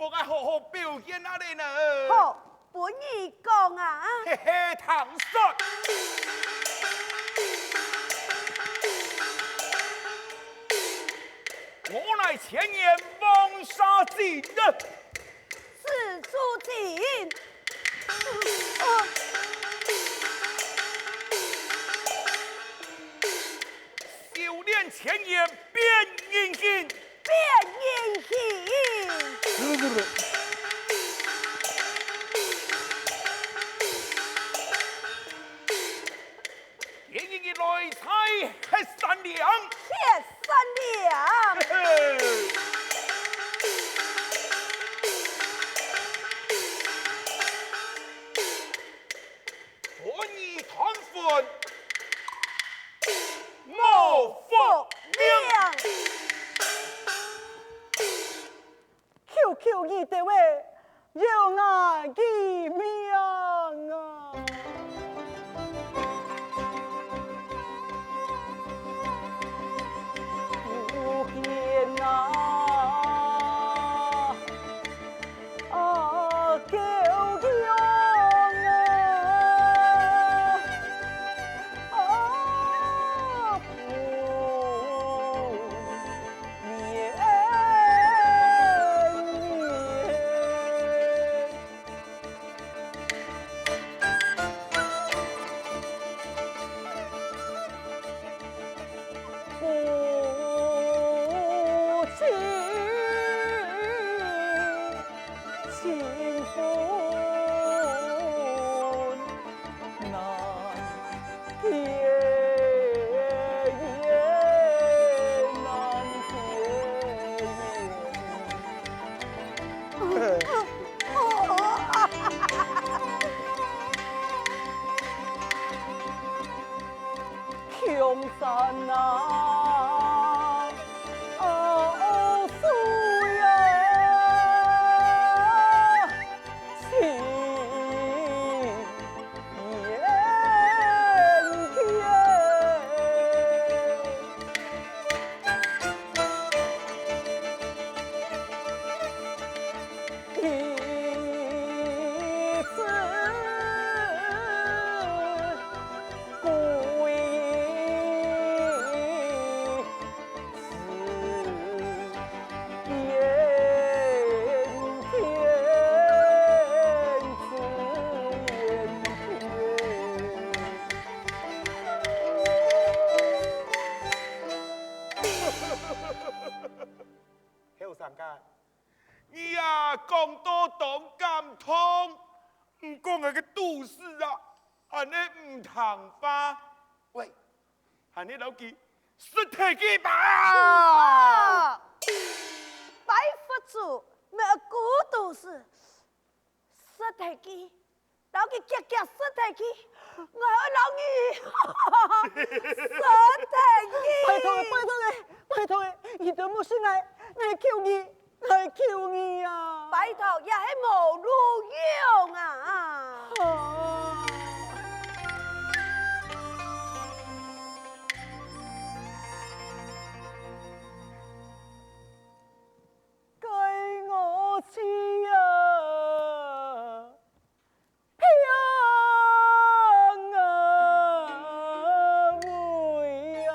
我该好好表现下你呢。好，本儿讲啊。嘿嘿，唐帅，我乃前言望沙之人。是出情。修炼前言变阴性。变阴性。变阴的来财很善良。铁善良。嘿嘿。和你团粉，莫负亮。QQ 你的位，有俺的命啊！不见啊！穷山啊，树呀，青烟天。后生家，你呀讲多动感通，不讲那个都市啊，安尼唔通吧？喂，安尼老记实体机吧？白佛祖，没古都是实体机，老给夹夹实体机，我老你实体机。拜托你，拜托你，拜托你，你都不是爱求你，爱求你啊！拜托也是无路用啊！该我去啊，平安回啊，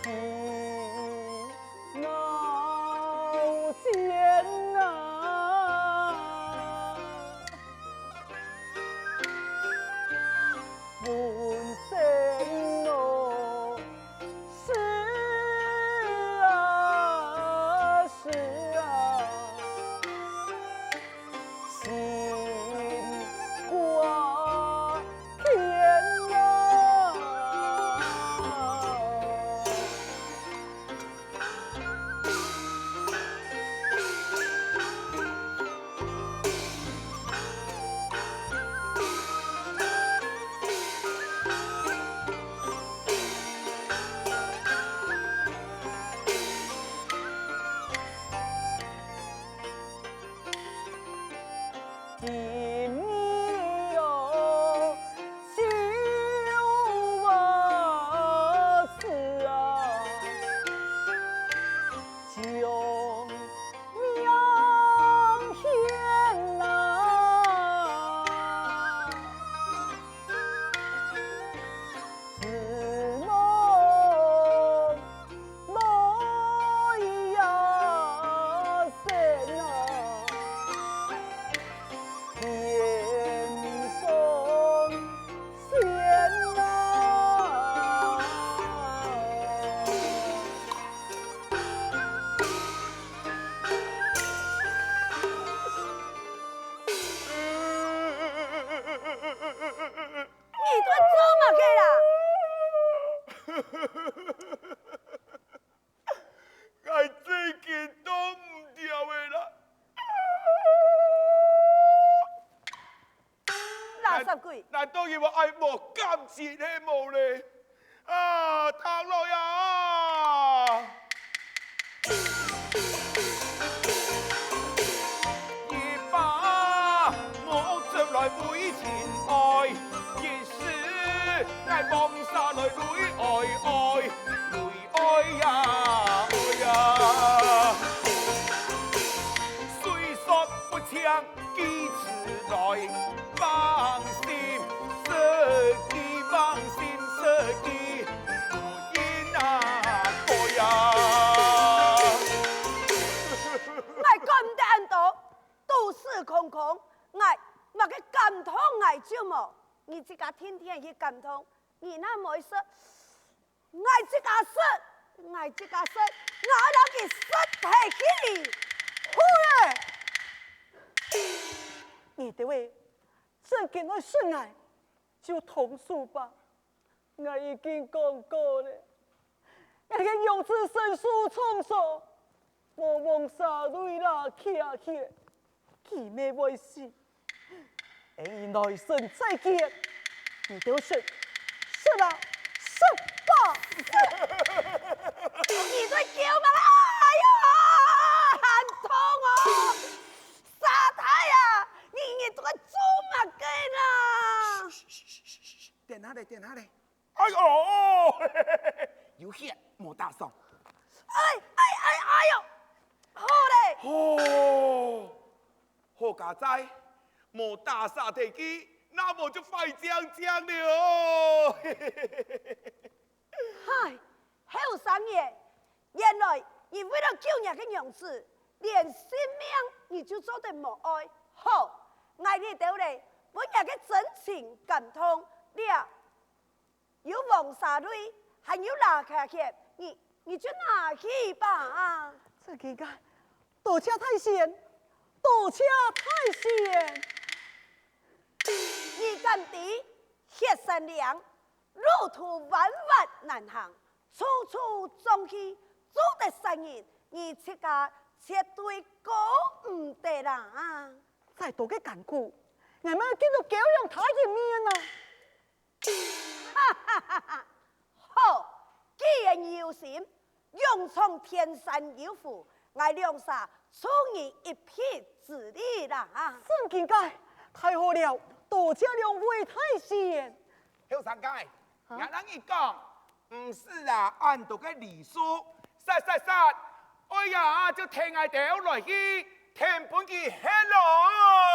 天老天啊！我最近都唔掉的啦。垃圾鬼！难道伊话爱无感情的无咧？啊，唐老呀！一把我执来为情爱，一时爱放下来泪爱呀爱呀！虽说不强几次来。放心，设计放心设计，不因我呀。我咁单独，都市空空，我嘅感通我就冇，你自家天天去感通，你那冇说，我自家说，我自家说，我攞佢實體起，好咧，你哋位。正經我信愛，就同數吧。我已經講過了，我嘅用字神書創作，我望沙瑞啦徛起，佢咩回事？原來神再見，你都說，說啦，說吧。你在叫我？哎呀，很痛啊！沙太啊，你這個豬麻雞啦！點下嚟，點下嚟。哎呦，有血冇打爽。哎呦，好嘞。哦，好家仔，冇打殺地基，那麼就快將了。嗨，後生爺，原來你為了救人嘅樣子，連性命你就做得無愛。好，愛你到嚟，本人嘅真情感通了。有黃沙蕊，還有拿卡克，你就拿去吧啊！這幾個多謝太賢，多謝太賢。你敢敵血善良，路途萬萬難行，處處中氣，做得生意，你這個絕對講唔得啦啊！再多嘅艱苦，我們繼續教養他一面啊！哈哈哈哈！好，既然有心，勇闖天山有虎，我梁沙出你一片之力啦啊！真見解，太好了，多謝兩位太賢。後生街，我人一講，唔是啊，按到嘅禮數，殺，哎呀，就聽我掉來去，聽本嘅 hello。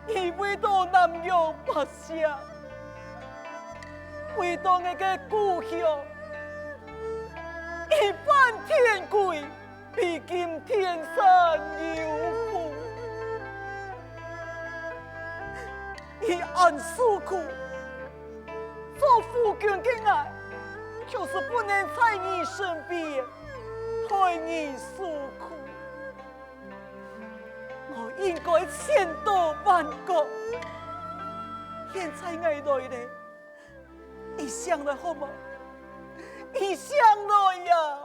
你为到南洋白下，回到我的故乡，一番天贵，比今天山有福。一暗诉苦，做夫君的爱，就是不能在你身边，陪你诉苦。我应该千多万个，现在我来了，你想来好吗？你想来呀！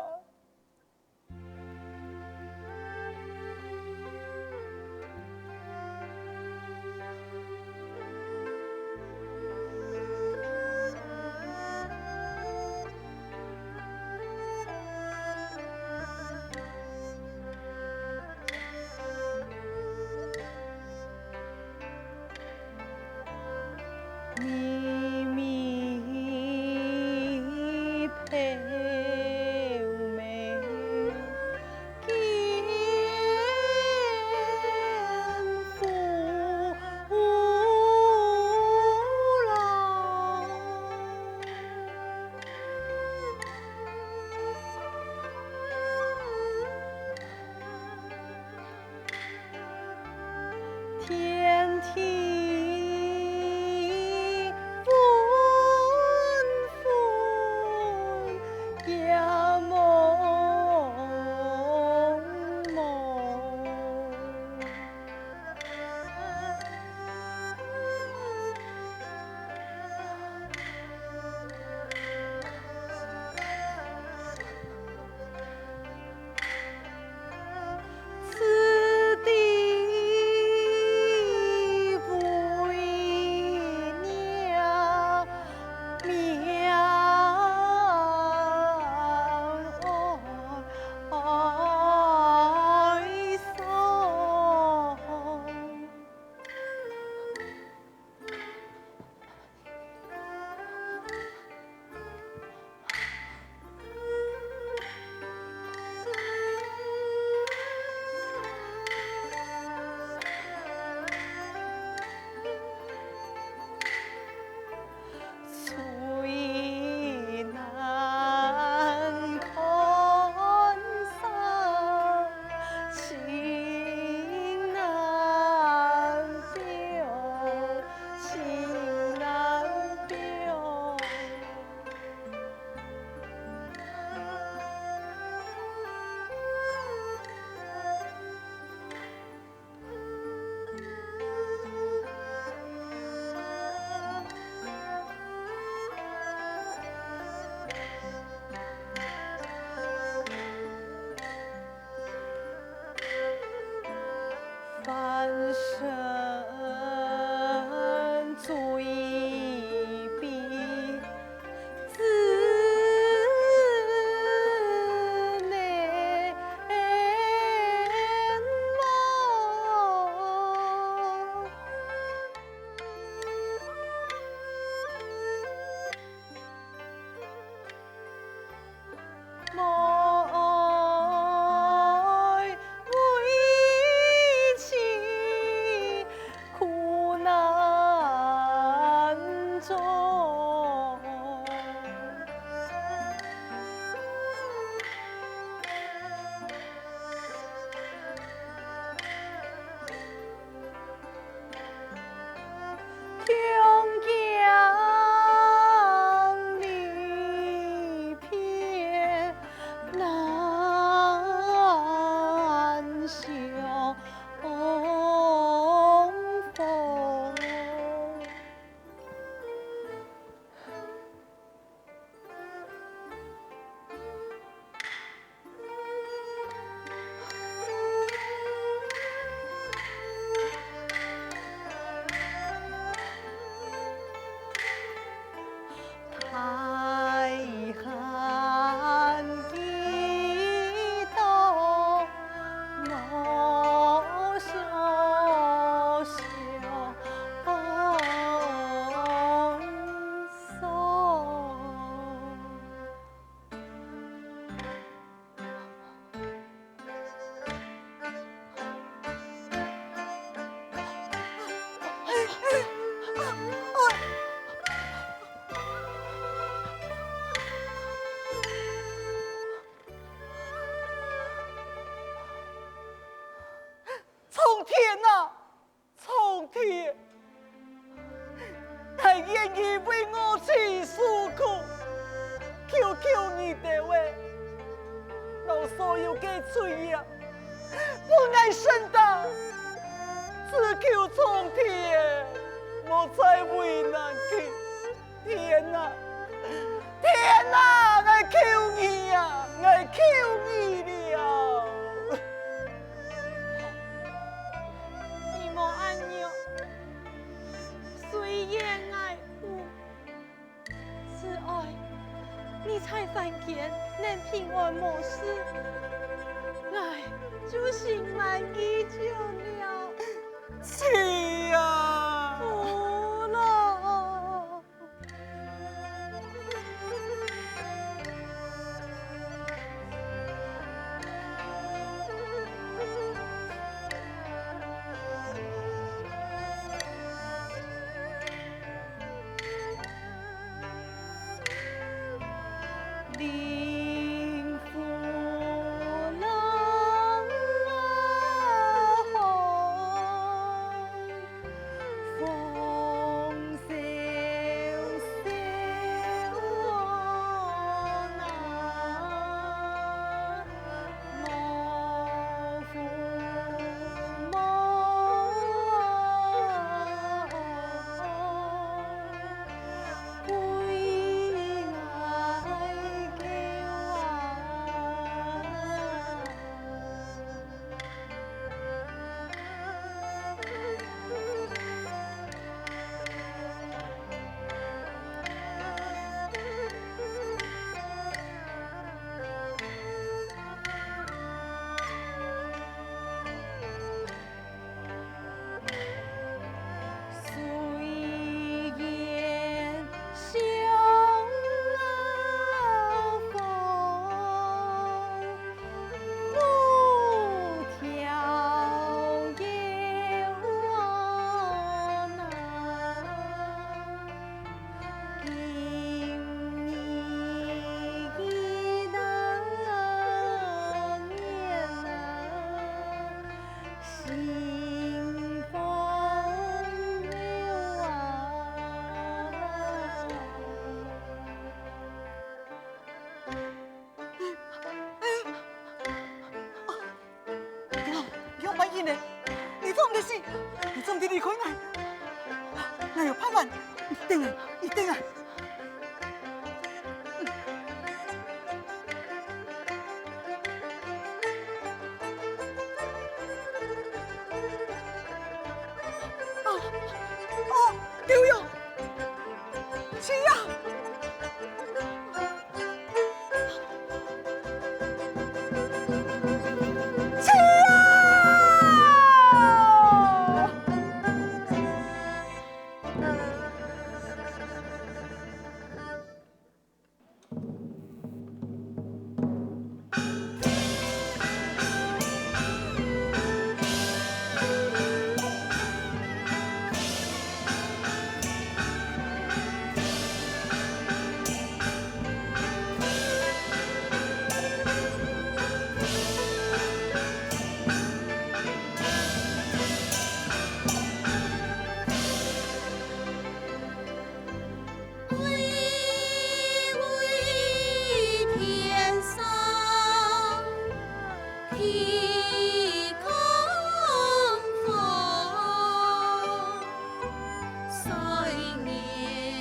咪咪配美，见父老。天梯纷纷呀蒙蒙，此地无愿意为我去诉苦，求求你的话，让所有的罪孽不爱伸大，只求苍天莫再为难去。天哪，天哪，我求你呀，我求你了。你莫安样，虽然爱护，只爱你才凡间能平安无事，爱就心满意足了。是呀，不了。灵符郎风萧萧那莫负梦。归来叫虽然相逢路迢遥难，今日难眠心风流不要满意呢，你怎么的事？你怎么的离开我？我有办法，一定啊，一定啊！丢哟，去呀！去呀！岁月。